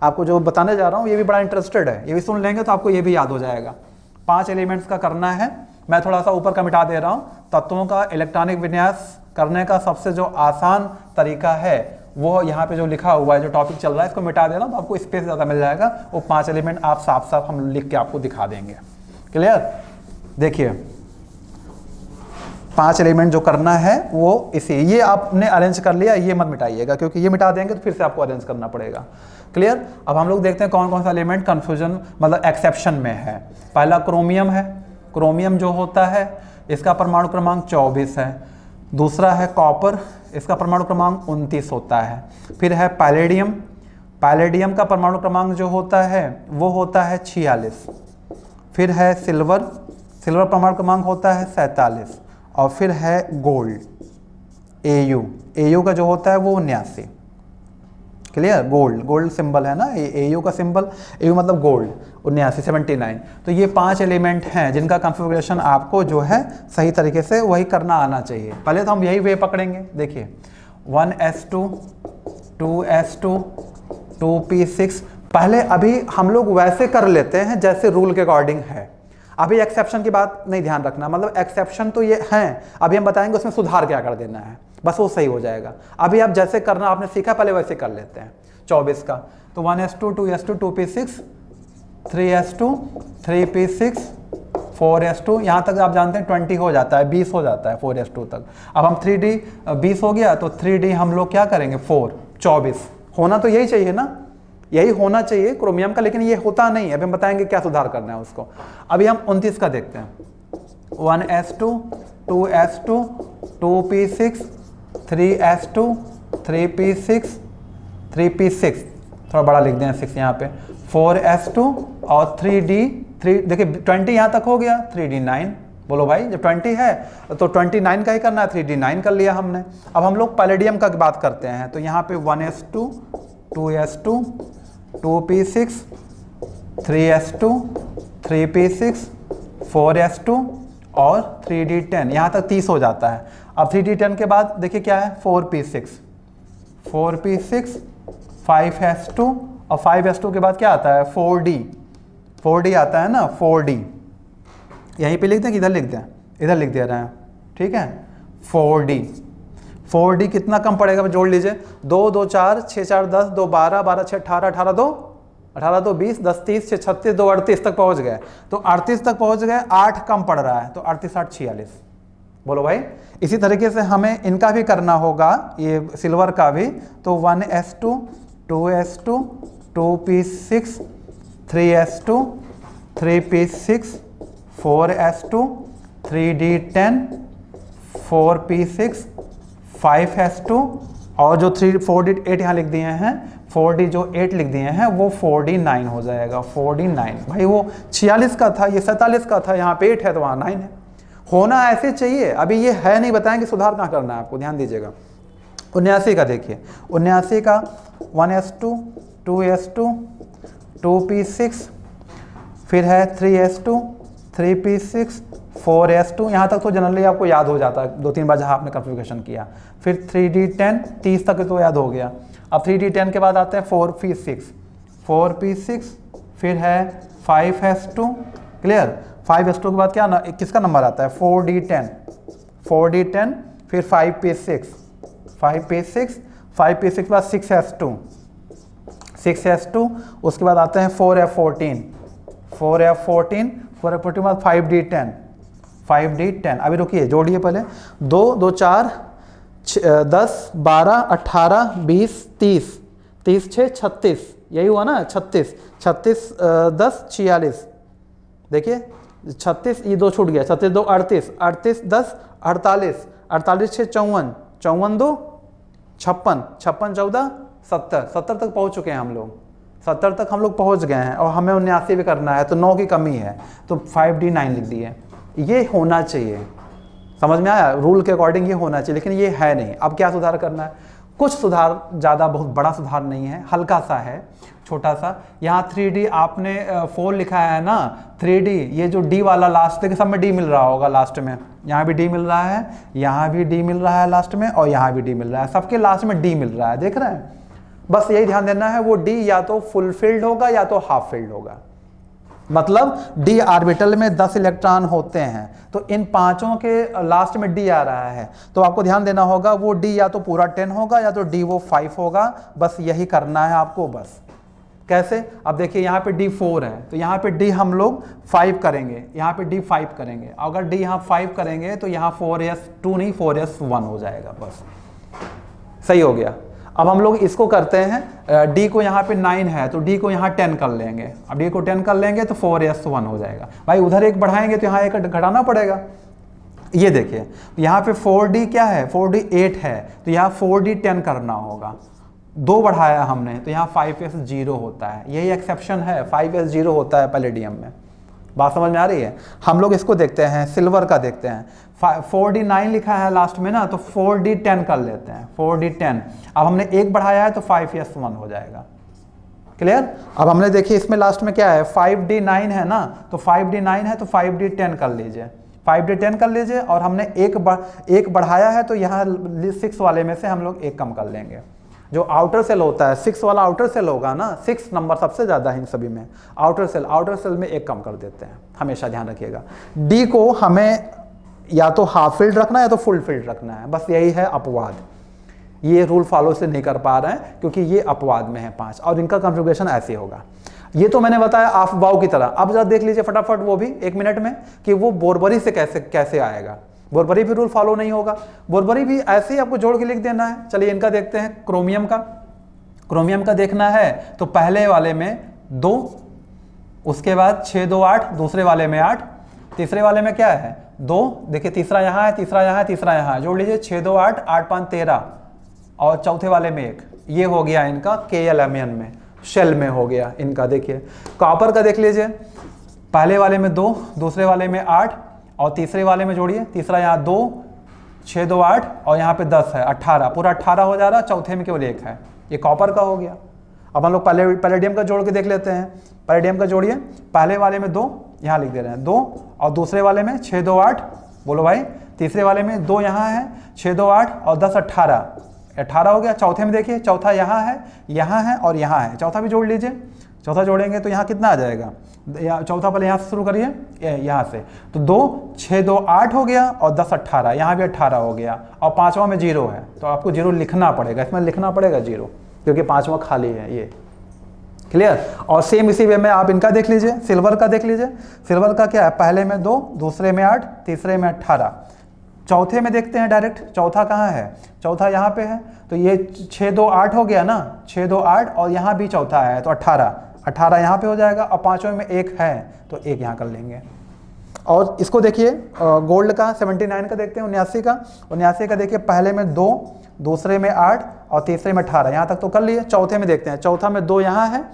आपको जो बताने जा रहा हूँ ये भी बड़ा इंटरेस्टेड है, ये भी सुन लेंगे तो आपको ये भी याद हो जाएगा। 5 एलिमेंट्स का करना है। मैं थोड़ा सा ऊपर का मिटा दे रहा हूँ। तत्वों का इलेक्ट्रॉनिक विन्यास करने का सबसे जो आसान तरीका है वो यहाँ पे जो लिखा हुआ है, जो टॉपिक चल रहा है, इसको मिटा देना तो आपको स्पेस ज़्यादा मिल जाएगा। वो 5 एलिमेंट आप साफ साफ हम लिख के आपको दिखा देंगे। क्लियर? देखिए 5 एलिमेंट जो करना है वो इसी, ये आपने अरेंज कर लिया, ये मत मिटाइएगा क्योंकि ये मिटा देंगे तो फिर से आपको अरेंज करना पड़ेगा। क्लियर? अब हम लोग देखते हैं कौन कौन सा एलिमेंट कन्फ्यूजन मतलब एक्सेप्शन में है। पहला क्रोमियम है। क्रोमियम जो होता है इसका परमाणु क्रमांक 24 है। दूसरा है कॉपर, इसका परमाणु क्रमांक 29 होता है। फिर है पैलेडियम। पैलेडियम का परमाणु क्रमांक जो होता है वो होता है 46। फिर है सिल्वर, सिल्वर परमाणु क्रमांक होता है 47। और फिर है गोल्ड, एयू, एयू का जो होता है वो 79। क्लियर? गोल्ड, गोल्ड सिंबल है ना, ये एयू का सिंबल, एयू मतलब गोल्ड, 79, 79। तो ये 5 एलिमेंट हैं जिनका कॉन्फ़िगरेशन आपको जो है सही तरीके से वही करना आना चाहिए। पहले तो हम यही वे पकड़ेंगे। देखिए 1s2, 2s2, 2p6। पहले अभी हम लोग वैसे कर लेते हैं जैसे रूल के अकॉर्डिंग है। अभी एक्सेप्शन की बात नहीं ध्यान रखना, मतलब एक्सेप्शन तो ये हैं, अभी हम बताएंगे उसमें सुधार क्या कर देना है, बस वो सही हो जाएगा। अभी आप जैसे करना आपने सीखा पहले वैसे कर लेते हैं। 24 का तो 1s2, 2s2, 2p6, 3s2, 3p6, 4s2, यहाँ तक आप जानते हैं 20 हो जाता है, 20 हो जाता है 4s2 तक। अब हम 3d 20 हो गया तो 3d हम लोग क्या करेंगे 4, 24 होना तो यही चाहिए ना, यही होना चाहिए क्रोमियम का, लेकिन ये होता नहीं है। अभी हम बताएंगे क्या सुधार करना है उसको। अभी हम 29 का देखते हैं। 1s2, 2s2, 2p6, 3s2, 3p6, 3p6, थोड़ा बड़ा लिख दें 6 यहाँ पे, 4s2 और 3d, 3 देखिए 20 यहाँ तक हो गया, 3d 9। बोलो भाई जब 20 है तो 29 का ही करना है, 3d 9 कर लिया हमने। अब हम लोग पैलेडियम का बात करते हैं तो यहाँ पे 1s2, 2s2, 2p6, 3s2, 3p6, 4s2 और 3d10, यहाँ तक 30 हो जाता है। अब 3d10 के बाद देखिए क्या है 4p6, 4p6, 5s2 और 5s2 के बाद क्या आता है 4d, 4d आता है ना 4d, यहीं पे लिख दें कि इधर लिख दें, इधर लिख दे रहे हैं, ठीक है 4d। 4d कितना कम पड़ेगा जोड़ लीजिए, 2 2 4 6 4 10, 2 12, 12 6 18, 18 2 18 2 20, 10 30, 6 36, 2 38 तक पहुंच गए। तो 38 तक पहुंच गए, 8 कम पड़ रहा है तो 38 8 46। बोलो भाई इसी तरीके से हमें इनका भी करना होगा, ये सिल्वर का भी। तो 1s2, 2s2, 2p6, 3s2, 3p6, 4s2, 3d10, 4p6, 5s2 और जो 4d8 यहाँ लिख दिए हैं, 4d जो 8 लिख दिए हैं वो 4d9 हो जाएगा, 4d9। भाई वो 46 का था, ये 47 का था, यहाँ पे 8 है तो वहाँ 9 है। होना ऐसे चाहिए। अभी ये है नहीं, बताएंगे सुधार कहाँ करना है आपको, ध्यान दीजिएगा। 79 का देखिए, 79 का 1s2, 2s2, 2p6, फिर है 3s2, 3p6, 4s2, यहाँ तक तो जनरली आपको याद हो जाता है 2-3 बार जहाँ आपने कॉन्फ़िगरेशन किया। फिर 3d10, 30 तक तो याद हो गया। अब 3d10 के बाद आते हैं 4p6, 4p6, फिर है 5s2, क्लियर। 5s2 के बाद क्या किसका नंबर आता है 4d10, 4d10, फिर 5p6, 5p6, 5p6 के बाद 6s2, 6s2, उसके बाद आते हैं 4f14, 4f14, 4f14 के बाद 5d10, 5d10। अभी रुकिए जोड़िए पहले, 2 2 4 10 12 18 20 30, 30 6 36, यही हुआ ना 36, 36 10 46, देखिए 36, ये 2 छूट गया, 36 2 38, 38 10 48, 48 6 54, 54 2 56, 56 14 70, 70 तक पहुंच चुके हैं हम लोग, 70 तक हम लोग पहुंच गए हैं। और हमें 79 भी करना है तो 9 की कमी है तो 5d9 लिख दिए। ये होना चाहिए, समझ में आया, रूल के अकॉर्डिंग ये होना चाहिए, लेकिन ये है नहीं। अब क्या सुधार करना है, कुछ सुधार, ज़्यादा बहुत बड़ा सुधार नहीं है, हल्का सा है, छोटा सा। यहाँ 3d आपने 4 लिखा है ना, 3d ये जो d वाला लास्ट देखिए सब में d मिल रहा होगा लास्ट में, यहाँ भी d मिल रहा है, यहाँ भी d मिल रहा है लास्ट में, और यहाँ भी d मिल रहा है, सबके लास्ट में d मिल रहा है, देख रहे हैं। बस यही ध्यान देना है, वो d या तो फुल फिल्ड होगा या तो हाफ फिल्ड होगा। मतलब d ऑर्बिटल में 10 इलेक्ट्रॉन होते हैं, तो इन पांचों के लास्ट में d आ रहा है, तो आपको ध्यान देना होगा वो d या तो पूरा 10 होगा या तो d वो 5 होगा, बस यही करना है आपको। बस कैसे, अब देखिए यहाँ पे d 4 है, तो यहाँ पे d हम लोग 5 करेंगे, यहाँ पे d 5 करेंगे, अगर d यहाँ 5 करेंगे तो यहाँ 4s2 नहीं 4s1 हो जाएगा, बस सही हो गया। अब हम लोग इसको करते हैं, d को यहाँ पे 9 है तो d को यहाँ 10 कर लेंगे, अब d को 10 कर लेंगे तो 4s1 हो जाएगा। भाई उधर एक बढ़ाएंगे तो यहाँ एक घटाना पड़ेगा। ये देखिए यहाँ पे 4d क्या है, 4d 8 है, तो यहाँ 4d 10 करना होगा, 2 बढ़ाया हमने तो यहाँ 5s0 होता है, यही एक्सेप्शन है, 5s0 होता है पैलेडियम में। बात समझ में आ रही है। हम लोग इसको देखते हैं, सिल्वर का देखते हैं, 4d 9 लिखा है लास्ट में ना, तो 4d 10 कर लेते हैं, 4d 10। अब हमने एक बढ़ाया है तो 5s1 हो जाएगा, क्लियर। अब हमने देखिए इसमें लास्ट में क्या है, 5d 9 है ना, तो 5d 9 है तो 5d 10 कर लीजिए, 5d 10 कर लीजिए, और हमने एक बढ़ाया है तो यहाँ 6 वाले में से हम लोग एक कम कर लेंगे। जो आउटर सेल होता है 6 वाला आउटर सेल होगा ना, 6 नंबर सबसे ज़्यादा है इन सभी में, आउटर सेल में एक कम कर देते हैं, हमेशा ध्यान रखिएगा। डी को हमें या तो हाफ फील्ड रखना है या तो फुल फील्ड रखना है, बस यही है अपवाद। ये रूल फॉलो से नहीं कर पा रहे हैं क्योंकि ये अपवाद में है 5, और इनका कॉन्फ़िगरेशन ऐसे होगा। ये तो मैंने बताया ऑफ बाउ की तरह। अब जरा देख लीजिए फटाफट वो भी 1 मिनट में कि वो बोरबरी से कैसे आएगा। बोरबरी भी रूल फॉलो नहीं होगा, बोरबरी भी ऐसे ही आपको जोड़ के लिख देना है। चलिए इनका देखते हैं, क्रोमियम का देखना है तो पहले वाले में 2, उसके बाद 6 2 8, दूसरे वाले में 8, तीसरे वाले में क्या है 2, देखिए तीसरा यहाँ है, तीसरा यहाँ है, तीसरा यहाँ है, जोड़ लीजिए 6 2 8, 8 5 13, और चौथे वाले में 1। ये हो गया इनका KLMN में, शेल में हो गया इनका। देखिए कॉपर का देख लीजिए, पहले वाले में 2, दूसरे वाले में 8, और तीसरे वाले में जोड़िए, तीसरा यहाँ 2, 6 2 8, और यहाँ पे 10 है, 18, पूरा 18 हो जा रहा, चौथे में केवल 1 है, ये कॉपर का हो गया। अब हम लोग पैलेडियम का जोड़ के देख लेते हैं। पैलेडियम का जोड़िए, पहले वाले में 2, यहाँ लिख दे रहे हैं 2, और दूसरे वाले में 6 2 8, बोलो भाई, तीसरे वाले में 2 यहाँ है, 6 2 8 और 10 18 हो गया। चौथे में देखिए, चौथा यहाँ है और यहाँ है, चौथा भी जोड़ लीजिए। चौथा जोड़ेंगे तो यहाँ कितना आ जाएगा, चौथा पहले यहाँ से शुरू करिए, यहाँ से, तो 2 6 2 8 हो गया, और 10 18, यहाँ भी 18 हो गया, और पांचवा में 0 है, तो आपको 0 लिखना पड़ेगा, इसमें लिखना पड़ेगा 0, क्योंकि पांचवा खाली है। ये क्लियर। और सेम इसी वे में आप इनका देख लीजिए, सिल्वर का देख लीजिए। सिल्वर का क्या है, पहले में 2, दूसरे में 8, तीसरे में 18, चौथे में देखते हैं डायरेक्ट, चौथा कहाँ है, चौथा यहाँ पे है, तो ये 6 2 8 हो गया ना, 6 2 8, और यहाँ भी चौथा है तो 18 यहाँ पे हो जाएगा, और पांचवें में 1 है तो 1 यहाँ कर लेंगे। और इसको देखिए गोल्ड का 79 का देखते हैं, 79 का देखिए, पहले में 2, दूसरे में 8, और तीसरे में 18, यहाँ तक तो कर लिए। चौथे में देखते हैं, चौथा में 2 यहाँ है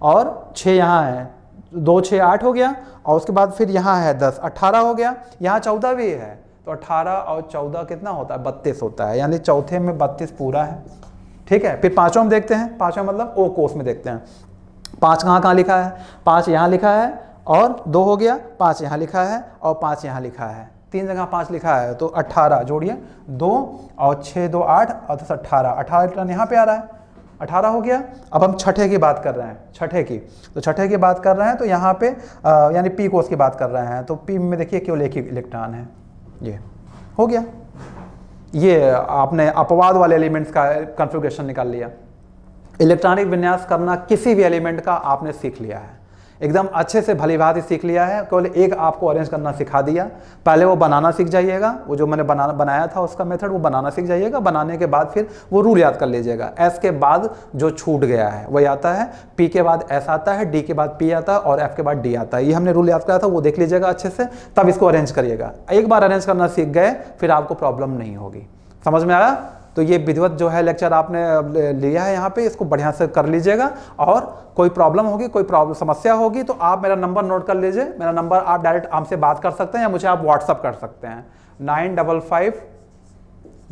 और 6 यहाँ है, 2 6 8 हो गया, और उसके बाद फिर यहाँ है 10 18 हो गया, यहाँ 14 भी है, तो 18 और 14 कितना होता है, 32 होता है, यानी चौथे में 32 पूरा है। ठीक है। फिर पांचवा में देखते हैं, पांचवा मतलब ओ कोर्स में देखते हैं, 5 कहाँ लिखा है, 5 यहाँ लिखा है, और 2 हो गया, 5 यहाँ लिखा है, और 5 यहाँ लिखा है, 3 जगह 5 लिखा है, तो 18 जोड़िए, 2 और 6 2 8 और 10 18 रिटर्न यहाँ पे आ रहा है, 18 हो गया। अब हम छठे की बात कर रहे हैं, छठे की बात कर रहे हैं, तो यहाँ पे यानी पी कोर्स की बात कर रहे हैं, तो पी में देखिए केवल एक ही इलेक्ट्रॉन है, ये हो गया। ये आपने अपवाद वाले एलिमेंट्स का कॉन्फ़िगरेशन निकाल लिया। इलेक्ट्रॉनिक विन्यास करना किसी भी एलिमेंट का आपने सीख लिया है, एकदम अच्छे से भली भांति सीख लिया है। केवल एक आपको अरेंज करना सिखा दिया, पहले वो बनाना सीख जाइएगा, वो जो मैंने बनाया था उसका मेथड, वो बनाना सीख जाइएगा। बनाने के बाद फिर वो रूल याद कर लीजिएगा। एस के बाद जो छूट गया है वही आता है, पी के बाद एस आता है, डी के बाद पी आता है, और एफ के बाद डी आता है। ये हमने रूल याद कराया था, वो देख लीजिएगा अच्छे से, तब इसको अरेंज करिएगा। एक बार अरेंज करना सीख गए फिर आपको प्रॉब्लम नहीं होगी। समझ में आया? तो ये विधिवत जो है लेक्चर आपने लिया है यहाँ पे, इसको बढ़िया से कर लीजिएगा। और कोई प्रॉब्लम होगी, कोई समस्या होगी, तो आप मेरा नंबर नोट कर लीजिए। मेरा नंबर आप डायरेक्ट हमसे बात कर सकते हैं, या मुझे आप व्हाट्सअप कर सकते हैं, 955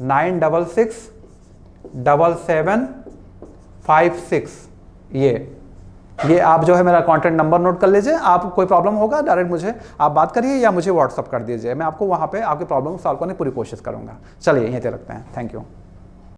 966 7756। ये आप जो है मेरा कॉन्टैक्ट नंबर नोट कर लीजिए। आप कोई प्रॉब्लम होगा डायरेक्ट मुझे आप बात करिए, या मुझे व्हाट्सअप कर दीजिए, मैं आपको वहाँ पे आपकी प्रॉब्लम सॉल्व करने की पूरी कोशिश करूँगा। चलिए यहीं तक रखते हैं, थैंक यू।